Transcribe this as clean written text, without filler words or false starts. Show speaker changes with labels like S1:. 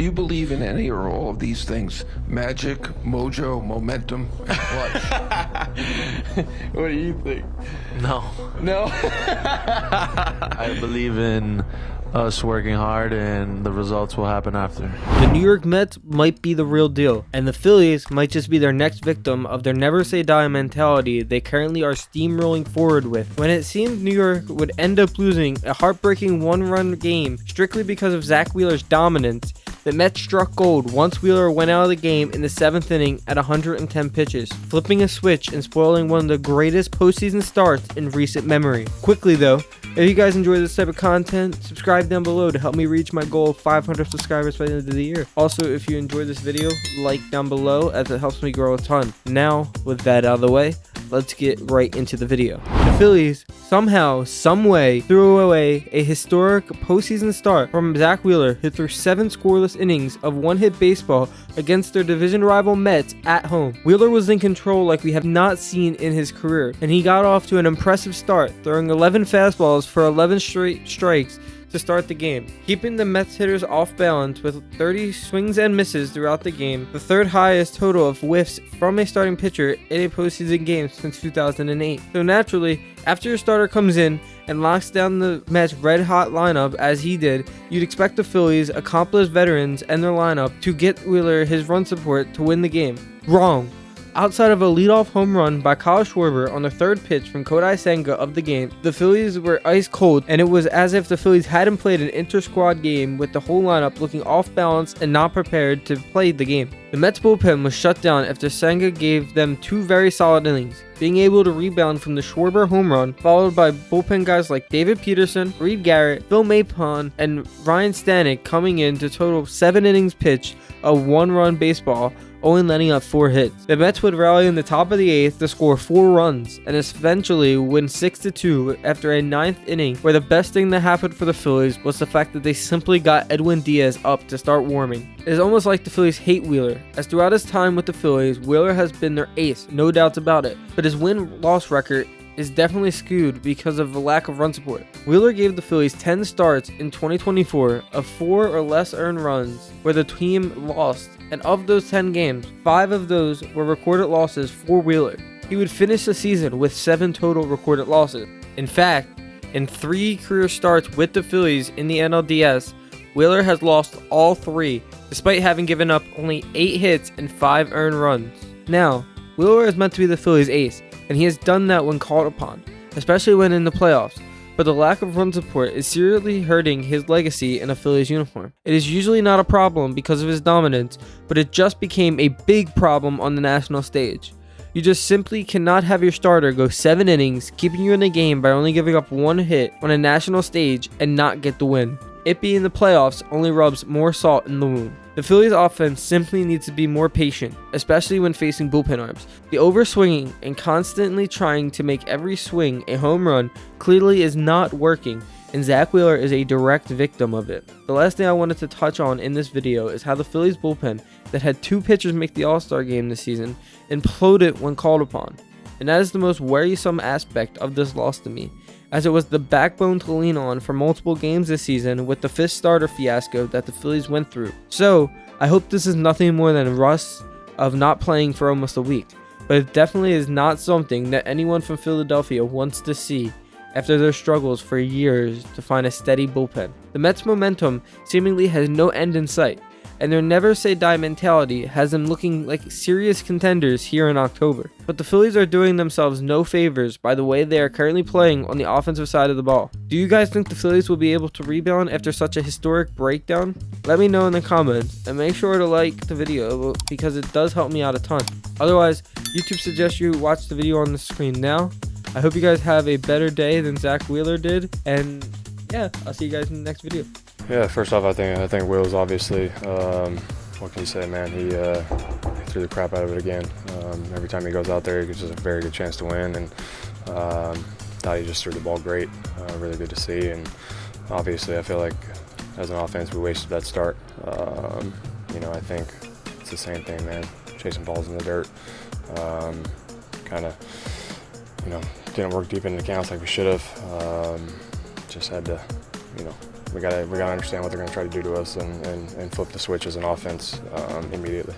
S1: Do you believe in any or all of these things? Magic, mojo, momentum, and clutch?
S2: What do you think?
S3: No.
S2: No?
S3: I believe in us working hard and the results will happen after.
S4: The New York Mets might be the real deal, and the Phillies might just be their next victim of their never say die mentality they currently are steamrolling forward with. When it seemed New York would end up losing a heartbreaking one-run game strictly because of Zack Wheeler's dominance, the Mets struck gold once Wheeler went out of the game in the 7th inning at 110 pitches, flipping a switch and spoiling one of the greatest postseason starts in recent memory. Quickly though, if you guys enjoy this type of content, subscribe down below to help me reach my goal of 500 subscribers by the end of the year. Also, if you enjoyed this video, like down below as it helps me grow a ton. Now, with that out of the way, let's get right into the video. The Phillies somehow, someway, threw away a historic postseason start from Zack Wheeler, who threw 7 scoreless innings of one-hit baseball against their division rival Mets at home. Wheeler was in control like we have not seen in his career, and he got off to an impressive start, throwing 11 fastballs for 11 straight strikes to start the game, keeping the Mets hitters off balance with 30 swings and misses throughout the game, the third highest total of whiffs from a starting pitcher in a postseason game since 2008. So naturally, after your starter comes in and locks down the Mets' red-hot lineup as he did, you'd expect the Phillies' accomplished veterans and their lineup to get Wheeler his run support to win the game. Wrong. Outside of a leadoff home run by Kyle Schwarber on the 3rd pitch from Kodai Senga of the game, the Phillies were ice cold, and it was as if the Phillies hadn't played an inter-squad game with the whole lineup looking off balance and not prepared to play the game. The Mets bullpen was shut down after Senga gave them 2 very solid innings, being able to rebound from the Schwarber home run, followed by bullpen guys like David Peterson, Reed Garrett, Phil Mapon, and Ryan Stanek coming in to total 7 innings pitched of 1-run baseball, only letting up 4 hits. The Mets would rally in the top of the 8th to score 4 runs and eventually win 6-2 after a 9th inning, where the best thing that happened for the Phillies was the fact that they simply got Edwin Diaz up to start warming. It is almost like the Phillies hate Wheeler, as throughout his time with the Phillies, Wheeler has been their ace, no doubts about it, but his win-loss record is definitely skewed because of the lack of run support. Wheeler gave the Phillies 10 starts in 2024 of 4 or less earned runs where the team lost, and of those 10 games, 5 of those were recorded losses for Wheeler. He would finish the season with 7 total recorded losses. In fact, in 3 career starts with the Phillies in the NLDS, Wheeler has lost all 3, despite having given up only 8 hits and 5 earned runs. Now, Wheeler is meant to be the Phillies' ace, and he has done that when called upon, especially when in the playoffs, but the lack of run support is seriously hurting his legacy in a Phillies uniform. It is usually not a problem because of his dominance, but it just became a big problem on the national stage. You just simply cannot have your starter go 7 innings, keeping you in the game by only giving up 1 hit on a national stage and not get the win. It being the playoffs only rubs more salt in the wound. The Phillies offense simply needs to be more patient, especially when facing bullpen arms. The overswinging and constantly trying to make every swing a home run clearly is not working, and Zack Wheeler is a direct victim of it. The last thing I wanted to touch on in this video is how the Phillies bullpen that had 2 pitchers make the All-Star game this season imploded when called upon, and that is the most worrisome aspect of this loss to me, as it was the backbone to lean on for multiple games this season with the 5th starter fiasco that the Phillies went through. So, I hope this is nothing more than rust of not playing for almost a week, but it definitely is not something that anyone from Philadelphia wants to see after their struggles for years to find a steady bullpen. The Mets' momentum seemingly has no end in sight, and their never say die mentality has them looking like serious contenders here in October. But the Phillies are doing themselves no favors by the way they are currently playing on the offensive side of the ball. Do you guys think the Phillies will be able to rebound after such a historic breakdown? Let me know in the comments, and make sure to like the video because it does help me out a ton. Otherwise, YouTube suggests you watch the video on the screen now. I hope you guys have a better day than Zack Wheeler did, and yeah, I'll see you guys in the next video.
S2: Yeah, first off, I think Will's obviously, what can you say, man? He threw the crap out of it again. Every time he goes out there, he gets a very good chance to win, and thought he just threw the ball great. Really good to see, and obviously I feel like as an offense we wasted that start. I think it's the same thing, man. Chasing balls in the dirt. Kind of, didn't work deep into the counts like we should have. Just had to, we gotta understand what they're gonna try to do to us and flip the switch as an offense immediately.